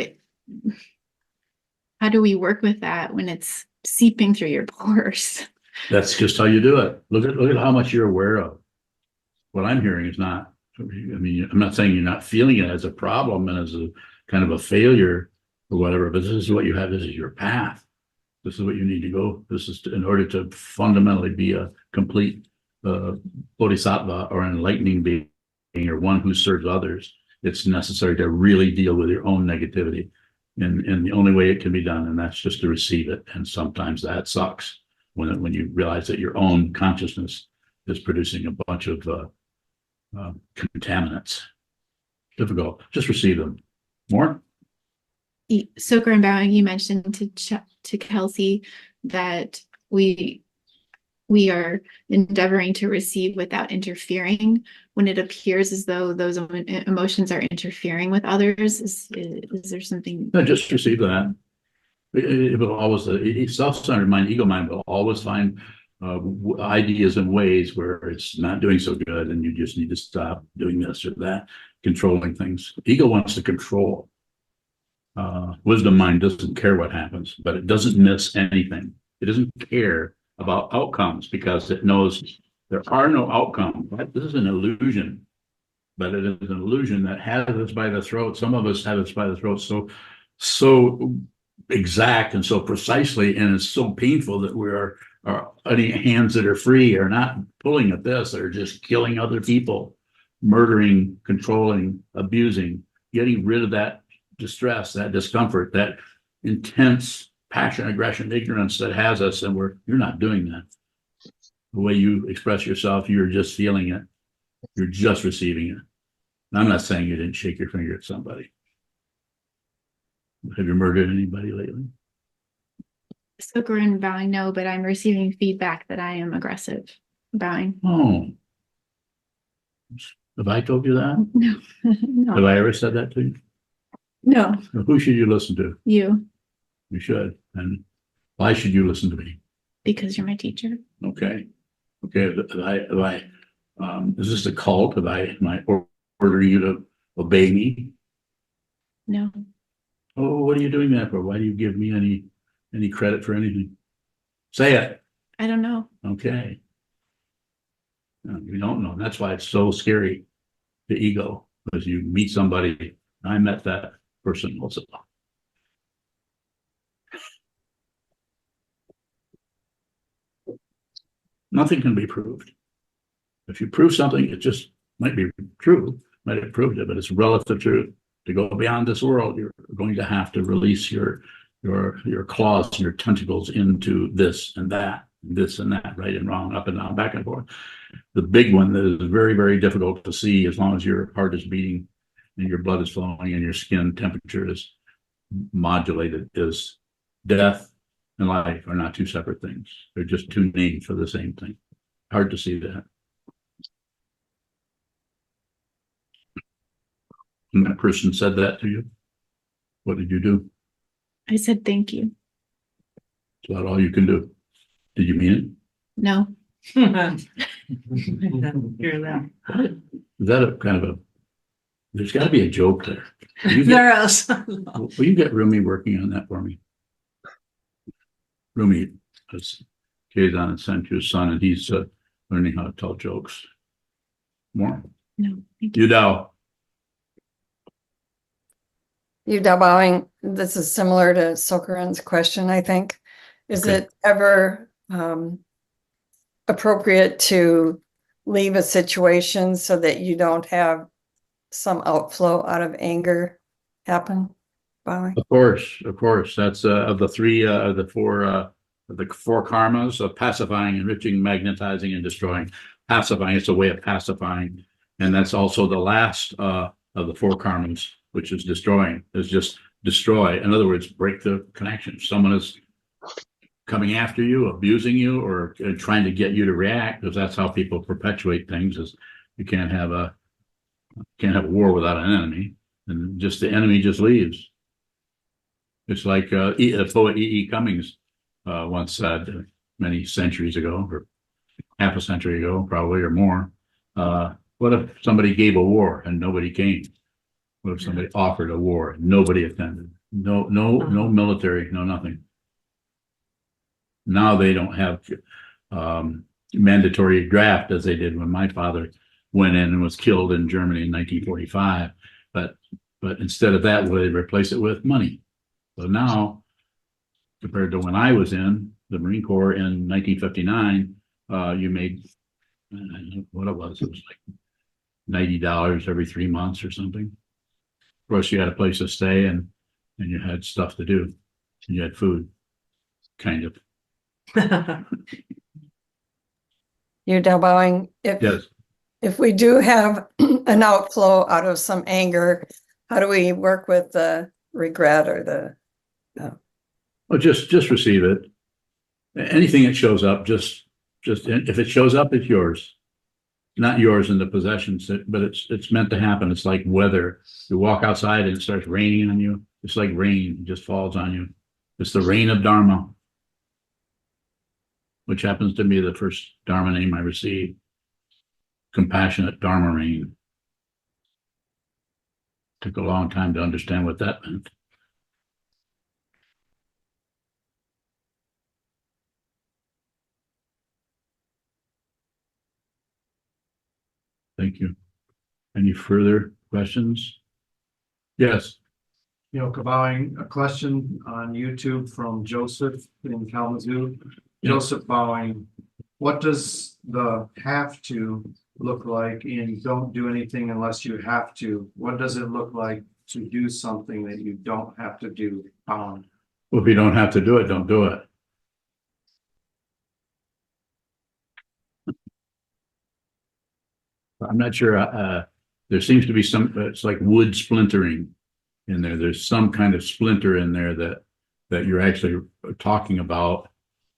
Speaker 6: do we work with that when it's seeping through your pores?
Speaker 1: That's just how you do it. Look at how much you're aware of. What I'm hearing is not, I mean, I'm not saying you're not feeling it as a problem and as a kind of a failure or whatever, but this is what you have. This is your path. This is what you need to go. This is in order to fundamentally be a complete bodhisattva or enlightening being or one who serves others. It's necessary to really deal with your own negativity. And the only way it can be done, and that's just to receive it. And sometimes that sucks when you realize that your own consciousness is producing a bunch of contaminants. Difficult. Just receive them. More?
Speaker 6: Soker and Bowing, you mentioned to Kelsey that we are endeavoring to receive without interfering. When it appears as though those emotions are interfering with others, is there something?
Speaker 1: No, just receive that. It will always, self-centered mind, ego mind will always find ideas and ways where it's not doing so good, and you just need to stop doing this or that, controlling things. Ego wants to control. Wisdom mind doesn't care what happens, but it doesn't miss anything. It doesn't care about outcomes because it knows there are no outcomes. This is an illusion, but it is an illusion that has us by the throat. Some of us have us by the throat so exact and so precisely, and it's so painful that we are any hands that are free are not pulling at this. They're just killing other people, murdering, controlling, abusing, getting rid of that distress, that discomfort, that intense passion, aggression, ignorance that has us, and you're not doing that. The way you express yourself, you're just feeling it. You're just receiving it. And I'm not saying you didn't shake your finger at somebody. Have you murdered anybody lately?
Speaker 6: Soker and Bowing, no, but I'm receiving feedback that I am aggressive. Bowing.
Speaker 1: Oh. Have I told you that?
Speaker 6: No. No.
Speaker 1: Have I ever said that to you?
Speaker 6: No.
Speaker 1: Who should you listen to?
Speaker 6: You.
Speaker 1: You should. And why should you listen to me?
Speaker 6: Because you're my teacher.
Speaker 1: Okay. Okay. Is this a cult? Am I ordering you to obey me?
Speaker 6: No.
Speaker 1: Oh, what are you doing that for? Why do you give me any credit for anything? Say it.
Speaker 6: I don't know.
Speaker 1: Okay. No, you don't know. That's why it's so scary, the ego, because you meet somebody. I met that person also. Nothing can be proved. If you prove something, it just might be true, might have proved it, but it's relative truth. To go beyond this world, you're going to have to release your claws and your tentacles into this and that, right and wrong, up and down, back and forth. The big one that is very, very difficult to see as long as your heart is beating and your blood is flowing and your skin temperature is modulated is death and life are not two separate things. They're just two names for the same thing. Hard to see that. And that person said that to you. What did you do?
Speaker 6: I said thank you.
Speaker 1: It's about all you can do. Did you mean it?
Speaker 6: No.
Speaker 3: Hear that.
Speaker 1: Is that a kind of a, there's got to be a joke there.
Speaker 3: There is.
Speaker 1: Will you get Rumi working on that for me? Rumi has Kazan and sent you his son, and he's learning how to tell jokes. More?
Speaker 6: No. Thank you.
Speaker 1: You know.
Speaker 8: Bowing, this is similar to Sokeran's question, I think. Is
Speaker 1: Okay.
Speaker 8: it ever appropriate to leave a situation so that you don't have some outflow out of anger happen? Bowing?
Speaker 1: Of course. That's of the three, the four karmas of pacifying, enriching, magnetizing, and destroying. Pacifying, it's a way of pacifying. And that's also the last of the four karmas, which is destroying, is just destroy. In other words, break the connection. If someone is coming after you, abusing you, or trying to get you to react, because that's how people perpetuate things, is you can't have a war without an enemy, and just the enemy just leaves. It's like the poet E.E. Cummings once said many centuries ago, or half a century ago, probably, or more. What if somebody gave a war and nobody came? What if somebody offered a war and nobody attended? No military, no nothing. Now they don't have mandatory draft as they did when my father went in and was killed in Germany in 1945. But instead of that, what do they replace it with? Money. So now compared to when I was in the Marine Corps in 1959, you made, what it was like $90 every 3 months or something. Of course, you had a place to stay and you had stuff to do. And you had food, kind of.
Speaker 8: You're now bowing,
Speaker 1: Yes.
Speaker 8: if we do have an outflow out of some anger, how do we work with the regret or the,
Speaker 1: Well, just receive it. Anything that shows up, just if it shows up, it's yours. Not yours in the possessions, but it's meant to happen. It's like weather. You walk outside and it starts raining on you. It's like rain, it just falls on you. It's the rain of Dharma, which happens to be the first Dharma name I received. Compassionate Dharma rain. Took a long time to understand what that meant. Thank you. Any further questions? Yes.
Speaker 9: Bowing, a question on YouTube from Joseph in Kalamazoo.
Speaker 1: Yeah.
Speaker 9: Joseph Bowing, what does the have to look like in don't do anything unless you have to? What does it look like to do something that you don't have to do?
Speaker 1: Well, if you don't have to do it, don't do it. I'm not sure. There seems to be some, it's like wood splintering in there. There's some kind of splinter in there that you're actually talking about.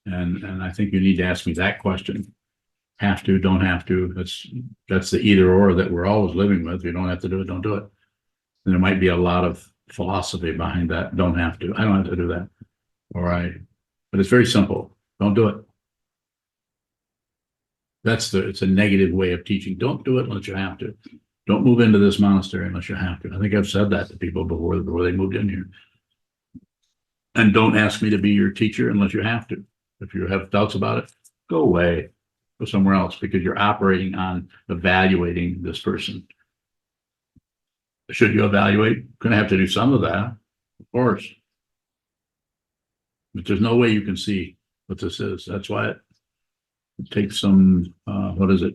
Speaker 1: And I think you need to ask me that question. Have to, don't have to. That's the either or that we're always living with. You don't have to do it, don't do it. And there might be a lot of philosophy behind that. Don't have to. I don't have to do that. But it's very simple. Don't do it. It's a negative way of teaching. Don't do it unless you have to. Don't move into this monastery unless you have to. I think I've said that to people before they moved in here. And don't ask me to be your teacher unless you have to. If you have doubts about it, go away, go somewhere else, because you're operating on evaluating this person. Should you evaluate? Gonna have to do some of that, of course. But there's no way you can see what this is. That's why it takes some,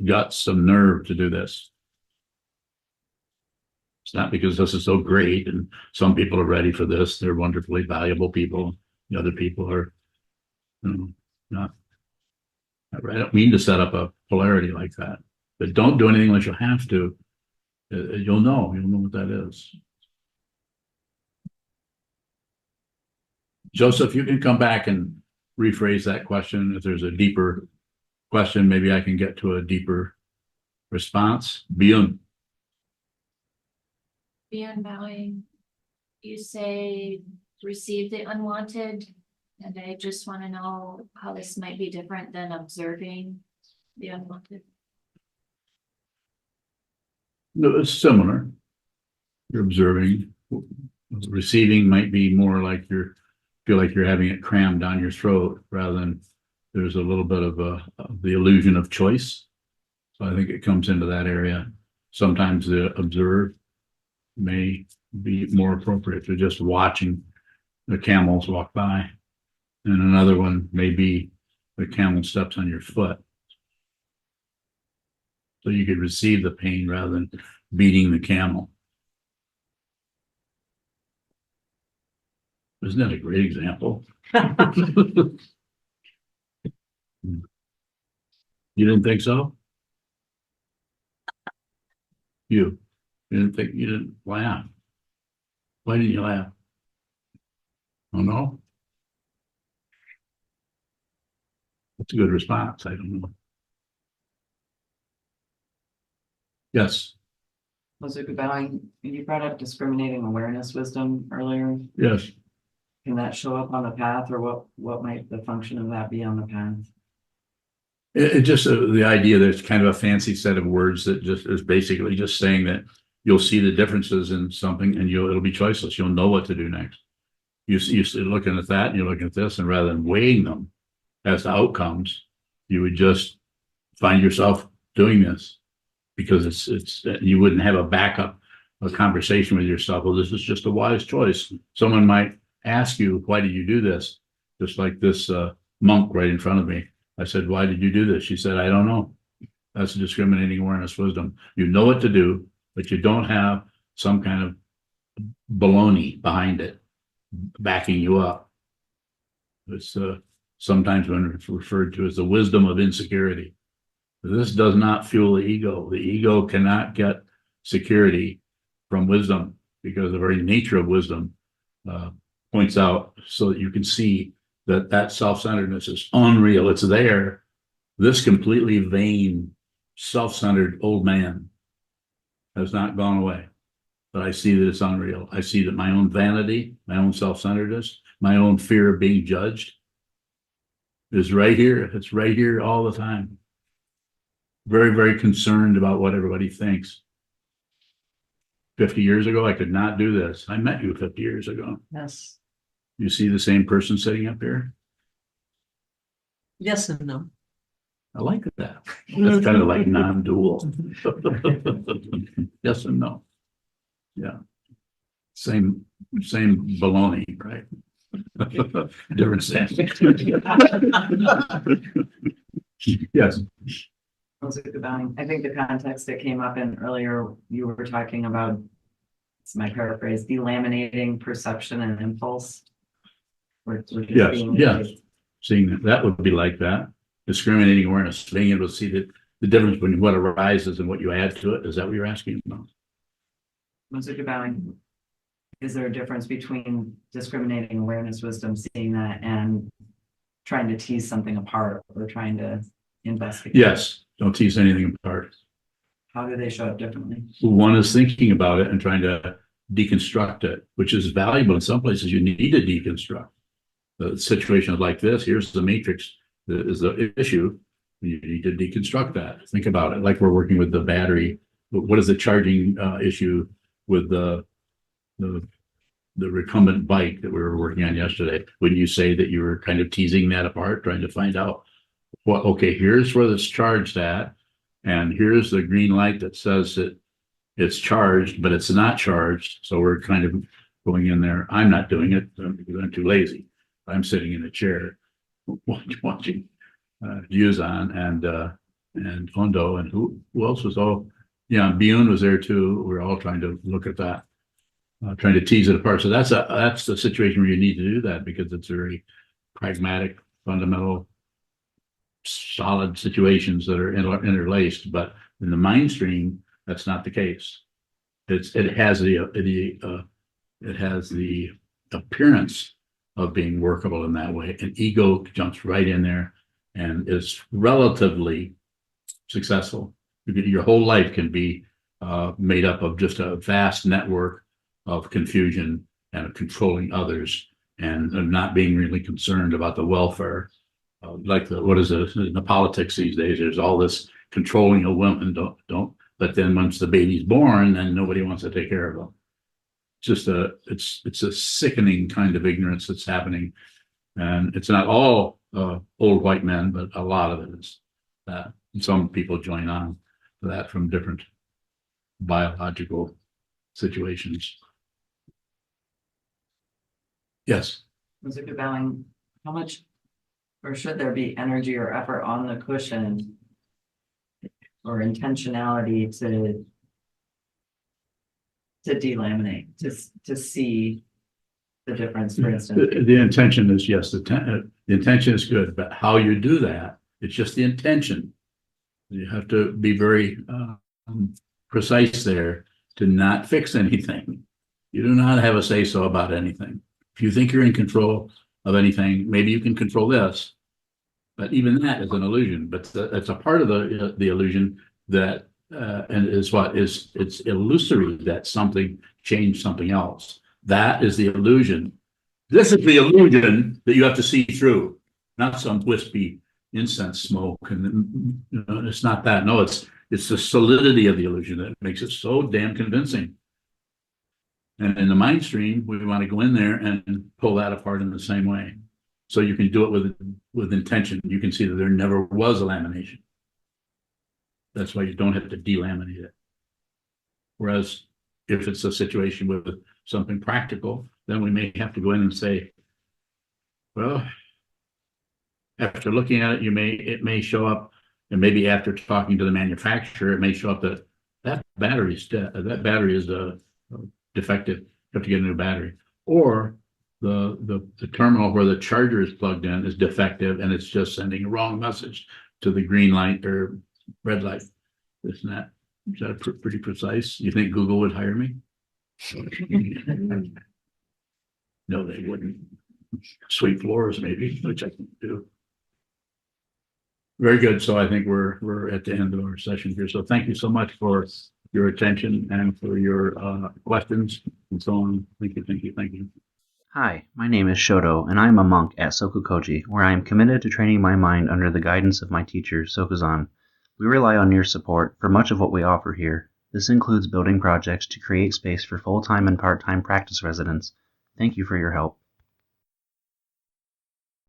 Speaker 1: guts, some nerve to do this. It's not because this is so great and some people are ready for this. They're wonderfully valuable people. The other people are, not right. I don't mean to set up a polarity like that, but don't do anything unless you have to. You'll know what that is. Joseph, you can come back and rephrase that question. If there's a deeper question, maybe I can get to a deeper response. Beyond
Speaker 10: bowing, you say receive the unwanted, and I just want to know how this might be different than observing the unwanted.
Speaker 1: No, it's similar. You're observing. Receiving might be more like feel like you're having it crammed down your throat rather than there's a little bit of the illusion of choice. So I think it comes into that area. Sometimes the observe may be more appropriate to just watching the camels walk by. And another one may be the camel steps on your foot. So you could receive the pain rather than beating the camel. Isn't that a great example? You didn't think so? You didn't laugh. Why didn't you laugh? Oh no? That's a good response. I don't know. Yes.
Speaker 11: Sokuzan, you brought up discriminating awareness wisdom earlier.
Speaker 1: Yes.
Speaker 11: Can that show up on the path, or what might the function of that be on the path?
Speaker 1: It just the idea that it's kind of a fancy set of words that just is basically just saying that you'll see the differences in something and it'll be choiceless. You'll know what to do next. You're looking at that and you're looking at this, and rather than weighing them as outcomes, you would just find yourself doing this because you wouldn't have a conversation with yourself. Well, this is just a wise choice. Someone might ask you, why did you do this? just like this monk right in front of me. I said, why did you do this? She said, I don't know. That's discriminating awareness wisdom. You know what to do, but you don't have some kind of baloney behind it, backing you up. It's sometimes when it's referred to as the wisdom of insecurity. This does not fuel the ego. The ego cannot get security from wisdom because the very nature of wisdom points out so that you can see that that self-centeredness is unreal. It's there. This completely vain, self-centered old man has not gone away. But I see that it's unreal. I see that my own vanity, my own self-centeredness, my own fear of being judged is right here. It's right here all the time. Very, very concerned about what everybody thinks. 50 years ago, I could not do this. I met you 50 years ago.
Speaker 3: Yes,
Speaker 1: You see the same person sitting up here?
Speaker 3: yes and no.
Speaker 1: I like that. That's kind of like non-dual. Yes and no. Yeah. Same baloney, right? Different sense. Yes.
Speaker 11: I think the context that came up in earlier, you were talking about, it's my paraphrase, delaminating perception and impulse. We're just
Speaker 1: Yes,
Speaker 11: being-
Speaker 1: yes. Seeing that would be like that. Discriminating awareness, being able to see that the difference between what arises and what you add to it. Is that what you're asking about?
Speaker 11: Mr. Bowing, is there a difference between discriminating awareness wisdom, seeing that, and trying to tease something apart or trying to investigate?
Speaker 1: Yes, don't tease anything apart.
Speaker 11: How do they show up differently?
Speaker 1: One is thinking about it and trying to deconstruct it, which is valuable. In some places, you need to deconstruct. The situation is like this. Here's the matrix that is the issue. You need to deconstruct that. Think about it. Like we're working with the battery. What is the charging issue with the recumbent bike that we were working on yesterday? Wouldn't you say that you were kind of teasing that apart, trying to find out what, okay, here's where it's charged at, and here's the green light that says that it's charged, but it's not charged. So we're kind of going in there. I'm not doing it because I'm too lazy. I'm sitting in a chair watching Yuzan and Hondo and who else was yeah, Biyun was there too. We're all trying to look at that, trying to tease it apart. So that's the situation where you need to do that because it's very pragmatic, fundamental, solid situations that are interlaced. But in the mind stream, that's not the case. It has the appearance of being workable in that way. And ego jumps right in there and is relatively successful. Your whole life can be made up of just a vast network of confusion and of controlling others and of not being really concerned about the welfare. What is it in the politics these days? There's all this controlling of women. But then once the baby's born, then nobody wants to take care of them. It's a sickening kind of ignorance that's happening, and it's not all old white men, but a lot of it is that. And some people join on to that from different biological situations. Yes.
Speaker 11: Mr. Bowing, how much, or should there be energy or effort on the cushion or intentionality to delaminate, to see the difference, for instance?
Speaker 1: The intention is, yes, the intention is good, but how you do that, it's just the intention. You have to be very precise there to not fix anything. You do not have a say-so about anything. If you think you're in control of anything, maybe you can control this, but even that is an illusion. But that's a part of the illusion that and is what is it's illusory that something changed something else. That is the illusion. This is the illusion that you have to see through, not some wispy incense smoke. And it's not that. No, it's the solidity of the illusion that makes it so damn convincing. And in the mind stream, we want to go in there and pull that apart in the same way. So you can do it with intention. You can see that there never was a lamination. That's why you don't have to delaminate it. Whereas if it's a situation with something practical, then we may have to go in and say, well, after looking at it, it may show up, and maybe after talking to the manufacturer, it may show up that that battery is defective. You have to get a new battery. Or the terminal where the charger is plugged in is defective and it's just sending a wrong message to the green light or red light. Isn't that, is that pretty precise? You think Google would hire me? No, they wouldn't. Sweep floors maybe, which I can do. Very good. So I think we're at the end of our session here. So thank you so much for your attention and for your questions and so on. Thank you.
Speaker 12: Hi, my name is Shoto, and I am a monk at SokukoJi, where I am committed to training my mind under the guidance of my teacher, Sokuzan. We rely on your support for much of what we offer here. This includes building projects to create space for full-time and part-time practice residents. Thank you for your help.